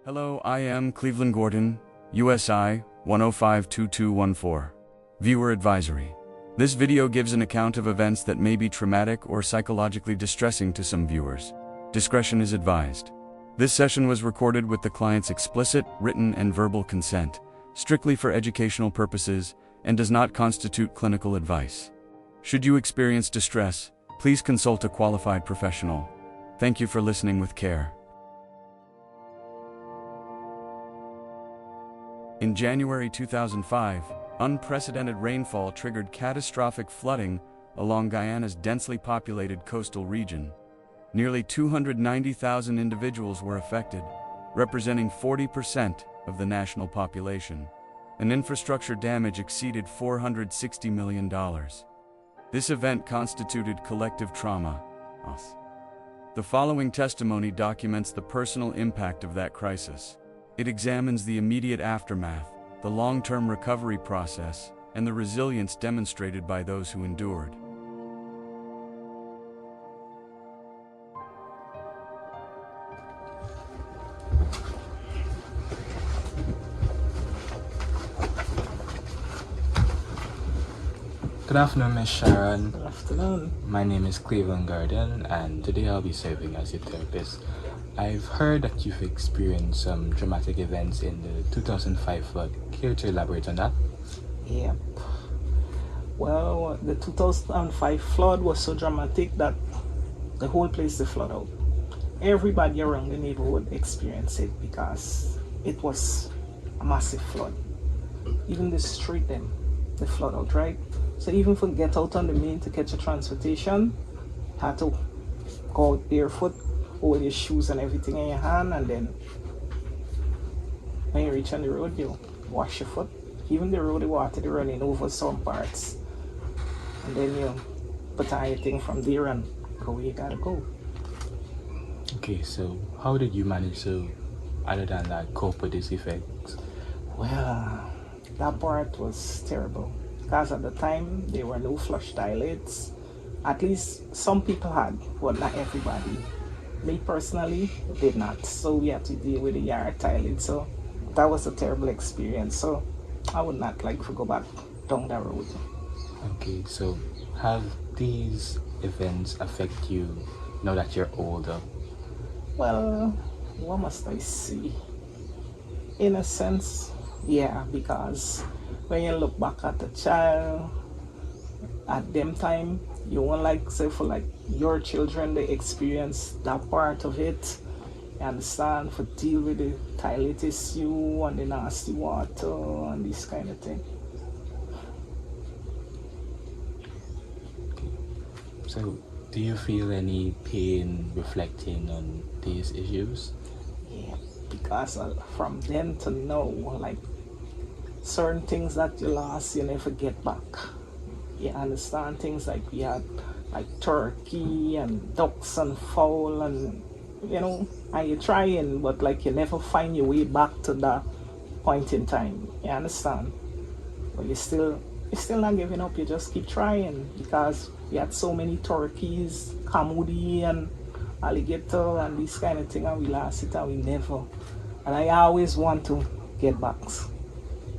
Hello, I am Clevelon Gordon, USI 1052214. Viewer Advisory. This video gives an account of events that may be traumatic or psychologically distressing to some viewers. Discretion is advised. This session was recorded with the client's explicit, written and verbal consent, strictly for educational purposes, and does not constitute clinical advice. Should you experience distress, please consult a qualified professional. Thank you for listening with care. In January 2005, unprecedented rainfall triggered catastrophic flooding along Guyana's densely populated coastal region. Nearly 290,000 individuals were affected, representing 40% of the national population. And infrastructure damage exceeded $460 million. This event constituted collective trauma. The following testimony documents the personal impact of that crisis. It examines the immediate aftermath, the long-term recovery process, and the resilience demonstrated by those who endured. Good afternoon, Ms. Sharon. Good afternoon. My name is Clevelon Gordon, and today I'll be serving as your therapist. I've heard that you've experienced some dramatic events in the 2005 flood. Care to elaborate on that? Yep. Well, the 2005 flood was so dramatic that the whole place did flood out. Everybody around the neighborhood experienced it because it was a massive flood. Even the street them, they flood out, right? So even for get out on the main to catch a transportation, had to go out barefoot, hold your shoes and everything in your hand, and then when you reach on the road, you wash your foot. Even the road, the water is running over some parts, and then you put on your thing from there and go where you gotta go. Okay, so how did you manage to, other than that, cope with these effects? Well, that part was terrible because at the time there were no flush toilets. At least some people had, but not everybody. Me personally did not, so we had to deal with the yard toilet. So that was a terrible experience. So I would not like to go back down that road. Okay, so have these events affect you now that you're older? Well, what must I say? In a sense, yeah, because when you look back at a child, at them time, you won't like say for like your children, they experience that part of it. You understand, for deal with the toilet issue and the nasty water and this kind of thing. Okay. So do you feel any pain reflecting on these issues? Yeah, because from then to now, like certain things that you lost, you never get back. You understand, things like we had like turkey and ducks and fowl, and you know, and you're trying, but like you never find your way back to that point in time. You understand? But you're still not giving up. You just keep trying because we had so many turkeys, camudi and alligator and this kind of thing, and we lost it and we never. And I always want to get back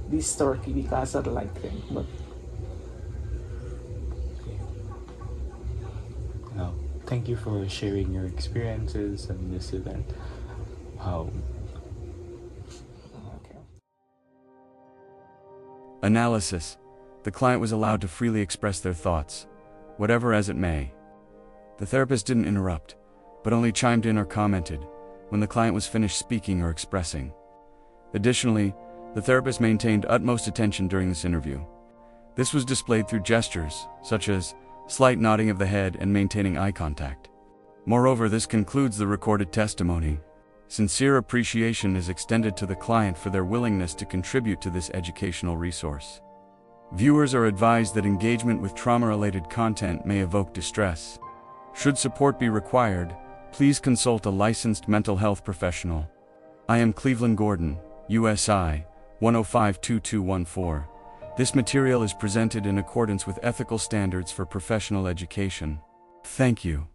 this turkey because I like them, but. Thank you for sharing your experiences in this event. Wow. Okay. Analysis. The client was allowed to freely express their thoughts, whatever as it may. The therapist didn't interrupt, but only chimed in or commented when the client was finished speaking or expressing. Additionally, the therapist maintained utmost attention during this interview. This was displayed through gestures, such as slight nodding of the head and maintaining eye contact. Moreover, this concludes the recorded testimony. Sincere appreciation is extended to the client for their willingness to contribute to this educational resource. Viewers are advised that engagement with trauma-related content may evoke distress. Should support be required, please consult a licensed mental health professional. I am Clevelon Gordon, USI 1052214. This material is presented in accordance with ethical standards for professional education. Thank you.